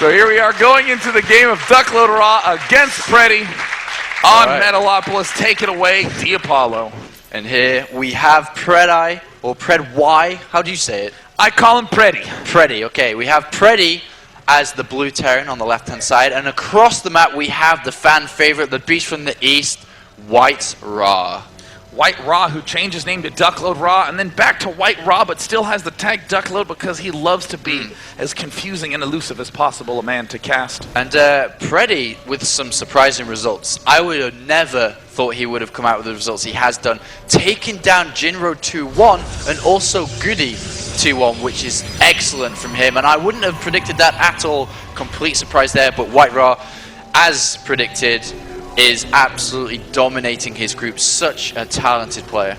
So here we are going into the game of Duckload.Ra against PredY on Metalopolis. Take it away, D'Apollo. And here we have PredY, or PredY, how do you say it? I call him PredY. PredY, okay. We have PredY as the blue Terran on the left-hand side, and across the map we have the fan favorite, the beast from the east, White-Ra. White-Ra, who changed his name to Duckload.Ra and then back to White-Ra, but still has the tag Duckload because he loves to be as confusing and elusive as possible a man to cast. And PredY with some surprising results. I would have never thought he would have come out with the results he has done. Taking down Jinro 2-1 and also Goody 2-1, which is excellent from him. And I wouldn't have predicted that at all. Complete surprise there, but White-Ra, as predicted, is absolutely dominating his group. Such a talented player.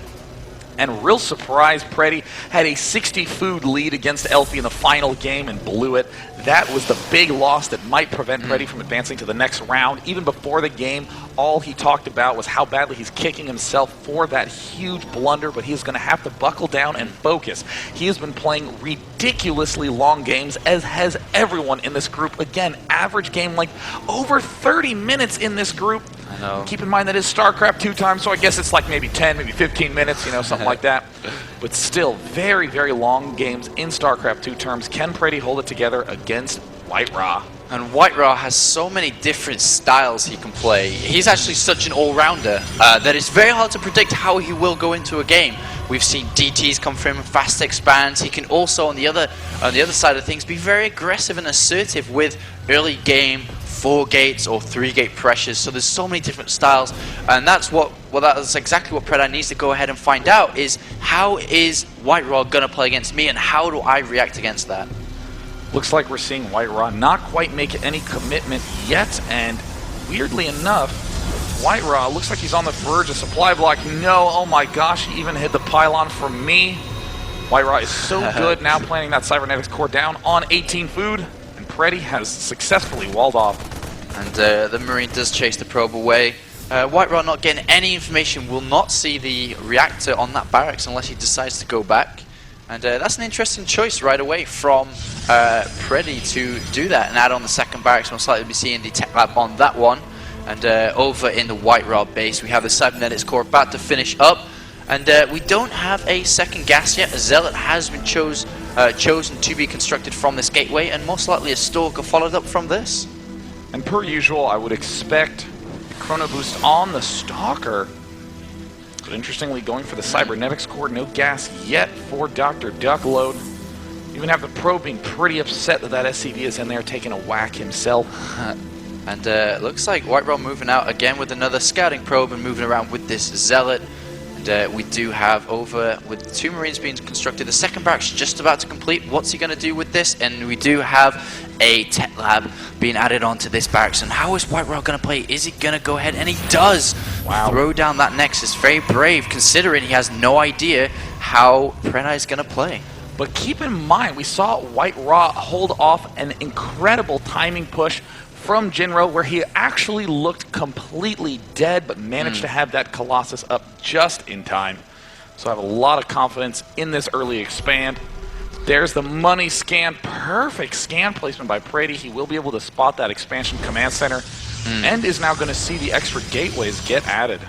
And real surprise, PredY had a 60 food lead against Elfie in the final game and blew it. That was the big loss that might prevent PredY from advancing to the next round. Even before the game, all he talked about was how badly he's kicking himself for that huge blunder, but he's going to have to buckle down and focus. He has been playing ridiculously long games, as has everyone in this group. Again, average game length over 30 minutes in this group. I know. Keep in mind that is StarCraft 2 time, so I guess it's like maybe 10, maybe 15 minutes, you know, something like that. But still, very, very long games in StarCraft 2 terms. Can PredY hold it together against White-Ra? And White-Ra has so many different styles he can play. He's actually such an all-rounder that it's very hard to predict how he will go into a game. We've seen DTs come from him, fast expands. He can also, on the other side of things, be very aggressive and assertive with early game 4-gates or 3-gate pressures. So there's so many different styles, and that's exactly what PredY needs to go ahead and find out, is how is White-Ra gonna play against me, and how do I react against that? Looks like we're seeing White-Ra not quite make any commitment yet, and weirdly enough, White-Ra looks like he's on the verge of supply block. No, oh my gosh, he even hit the pylon for me. White-Ra is so good now, planning that cybernetics core down on 18 food, and PredY has successfully walled off. And the Marine does chase the probe away. White-Ra not getting any information, will not see the reactor on that barracks unless he decides to go back. And that's an interesting choice right away from PredY to do that and add on the second barracks. Most likely to be seeing the tech lab on that one. And over in the White-Ra base, we have the cybernetics core about to finish up. And we don't have a second gas yet. A Zealot has been chosen to be constructed from this gateway, and most likely a Stalker followed up from this. And per usual, I would expect Chrono Boost on the Stalker. But interestingly, going for the cybernetics core, no gas yet for Dr. Duckload. Even have the probe being pretty upset that that SCV is in there taking a whack himself. And looks like White-Ra moving out again with another scouting probe and moving around with this Zealot. And we do have over, with 2 Marines being constructed, the second barracks just about to complete. What's he going to do with this? And we do have a tech lab being added onto this barracks. And how is White-Ra going to play? Is he going to go ahead? And he does throw down that Nexus. Very brave, considering he has no idea how PredY is going to play. But keep in mind, we saw White-Ra hold off an incredible timing push from Jinro, where he actually looked completely dead, but managed to have that Colossus up just in time. So I have a lot of confidence in this early expand. There's the money scan. Perfect scan placement by PredY. He will be able to spot that expansion command center and is now going to see the extra gateways get added.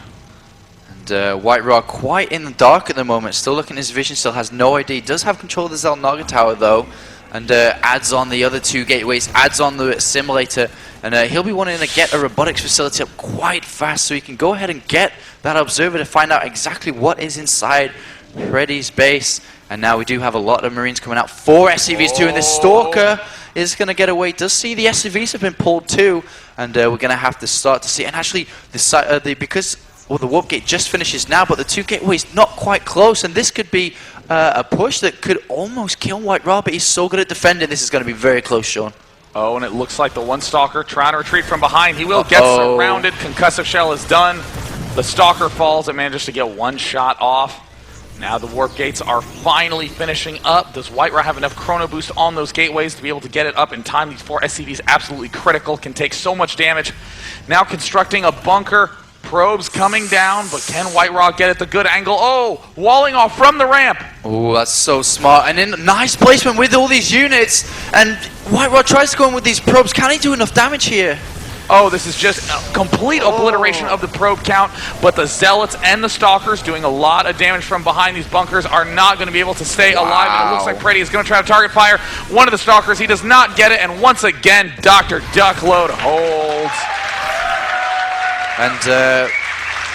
And White-Ra quite in the dark at the moment. Still looking at his vision, still has no idea. He does have control of the Xel'Naga Tower though. And adds on the other 2 gateways, adds on the simulator, and he'll be wanting to get a robotics facility up quite fast so he can go ahead and get that observer to find out exactly what is inside PredY's base. And now we do have a lot of Marines coming out. 4 SCVs too, and this Stalker is going to get away. Does see the SCVs have been pulled too, and we're going to have to start to see. And actually, because the warp gate just finishes now, but the 2 gateways not quite close, and this could be a push that could almost kill White-Ra, but he's so good at defending. This is going to be very close, Sean. Oh, and it looks like the one Stalker trying to retreat from behind. He will get surrounded. Concussive shell is done. The Stalker falls and manages to get 1 shot off. Now the warp gates are finally finishing up. Does White-Ra have enough chrono boost on those gateways to be able to get it up in time? These 4 SCVs absolutely critical, can take so much damage. Now constructing a bunker. Probes coming down, but can White-Ra get at the good angle? Oh, walling off from the ramp. Oh, that's so smart. And then nice placement with all these units. And White-Ra tries to go in with these probes. Can he do enough damage here? Oh, this is just a complete obliteration of the probe count, but the Zealots and the Stalkers doing a lot of damage from behind these bunkers are not going to be able to stay alive, and it looks like PredY is going to try to target fire one of the Stalkers. He does not get it, and once again, Dr. Duckload holds. And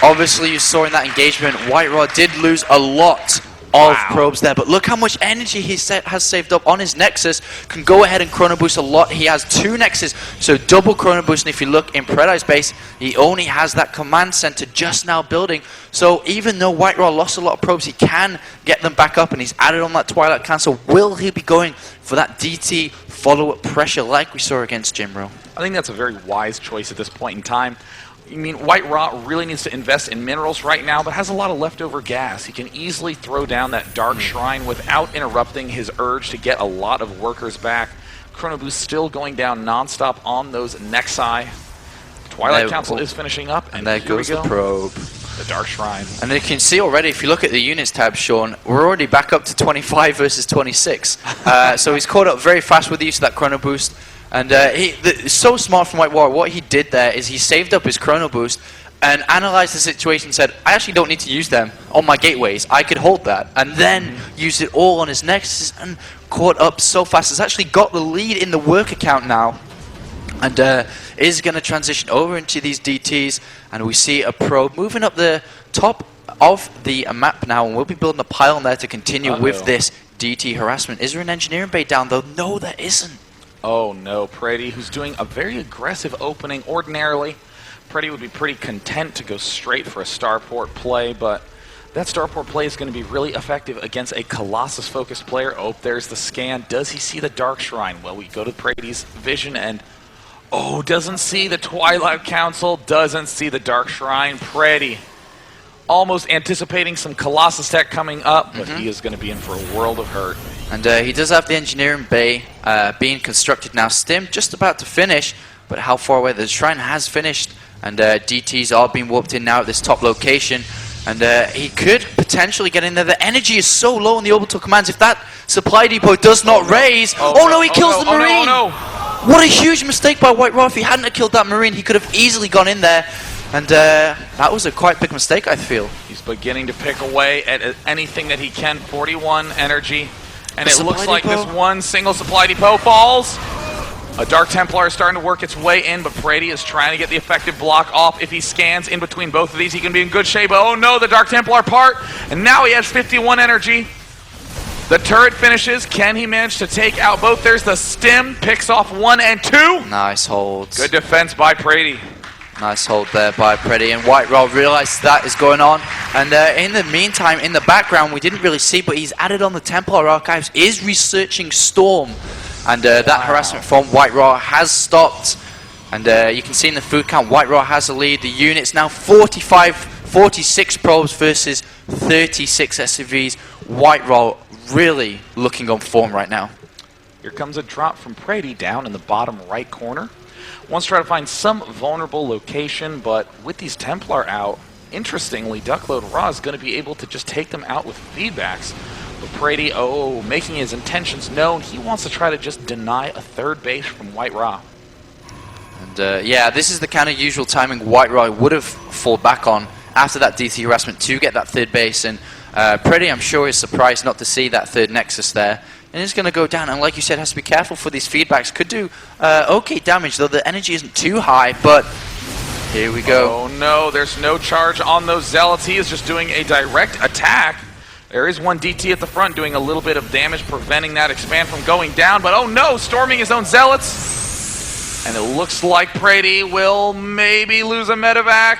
obviously you saw in that engagement, White-Ra did lose a lot of probes there, but look how much energy he has saved up on his Nexus. Can go ahead and Chrono Boost a lot. He has 2 Nexus, so double Chrono Boost, and if you look in PredY's base, he only has that command center just now building. So even though White-Ra lost a lot of probes, he can get them back up, and he's added on that Twilight Cancel. Will he be going for that DT follow-up pressure like we saw against Jimro? I think that's a very wise choice at this point in time. I mean, White-Ra really needs to invest in minerals right now, but has a lot of leftover gas. He can easily throw down that Dark Shrine without interrupting his urge to get a lot of workers back. Chrono Boost still going down non-stop on those Nexi. Twilight Council is finishing up, and there goes the probe. The Dark Shrine. And you can see already, if you look at the units tab, Sean, we're already back up to 25 versus 26. So he's caught up very fast with the use of that Chrono Boost. And so smart from White-Ra. What he did there is he saved up his Chrono Boost and analyzed the situation and said, I actually don't need to use them on my gateways. I could hold that. And then use it all on his Nexus and caught up so fast. He's actually got the lead in the work account now. And is going to transition over into these DTs. And we see a probe moving up the top of the map now. And we'll be building a pylon there to continue with this DT harassment. Is there an engineering bay down though? No, there isn't. Oh no, PredY, who's doing a very aggressive opening. Ordinarily, PredY would be pretty content to go straight for a starport play, but that starport play is going to be really effective against a Colossus-focused player. Oh, there's the scan. Does he see the Dark Shrine? Well, we go to PredY's vision and, oh, doesn't see the Twilight Council, doesn't see the Dark Shrine. PredY almost anticipating some Colossus tech coming up, but he is going to be in for a world of hurt. And he does have the engineering bay being constructed now. Stim just about to finish, but how far away? The shrine has finished, and DTs are being warped in now at this top location. And he could potentially get in there. The energy is so low on the orbital commands. If that supply depot does not raise... he kills the Marine! What a huge mistake by White-Ra. If he hadn't have killed that Marine, he could have easily gone in there. And that was a quite big mistake, I feel. He's beginning to pick away at anything that he can. 41 energy. And it looks like this one single supply depot falls. A Dark Templar is starting to work its way in, but PredY is trying to get the effective block off. If he scans in between both of these, he can be in good shape. But oh no, the Dark Templar part. And now he has 51 energy. The turret finishes. Can he manage to take out both? There's the Stim. Picks off 1 and 2. Nice holds. Good defense by PredY. Nice hold there by PredY, and White-Ra realized that is going on. And in the meantime, in the background, we didn't really see, but he's added on the Templar Archives, is researching Storm. And that harassment from White-Ra has stopped. And you can see in the food count, White-Ra has the lead. The unit's now 46 probes versus 36 SCVs. White-Ra really looking on form right now. Here comes a drop from PredY down in the bottom right corner. Wants to try to find some vulnerable location, but with these Templar out, interestingly, Duckload.White-Ra is going to be able to just take them out with feedbacks. But PredY, making his intentions known, he wants to try to just deny a third base from White-Ra. And yeah, this is the kind of usual timing White-Ra would have fallen back on after that DT harassment to get that third base. And PredY, I'm sure, is surprised not to see that third Nexus there. And it's going to go down, and like you said, has to be careful for these feedbacks. Could do okay damage, though the energy isn't too high, but here we go. Oh no, there's no charge on those Zealots. He is just doing a direct attack. There is one DT at the front doing a little bit of damage, preventing that expand from going down, but oh no, storming his own Zealots. And it looks like PredY will maybe lose a medevac.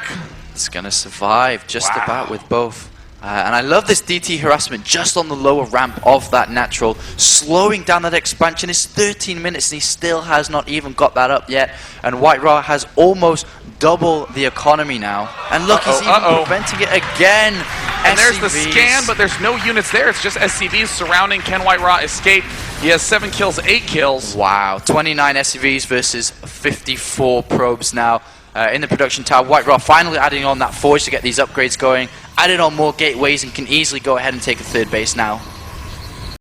It's going to survive just about with both. And I love this DT harassment just on the lower ramp of that natural, slowing down that expansion. It's 13 minutes and he still has not even got that up yet. And White-Ra has almost double the economy now. And look, he's even preventing it again. And there's the scan, but there's no units there. It's just SCVs surrounding. Can White-Ra escape? He has 7 kills, 8 kills. Wow, 29 SCVs versus 54 probes now. in the production tower. White-Ra finally adding on that forge to get these upgrades going, added on more gateways, and can easily go ahead and take a third base now.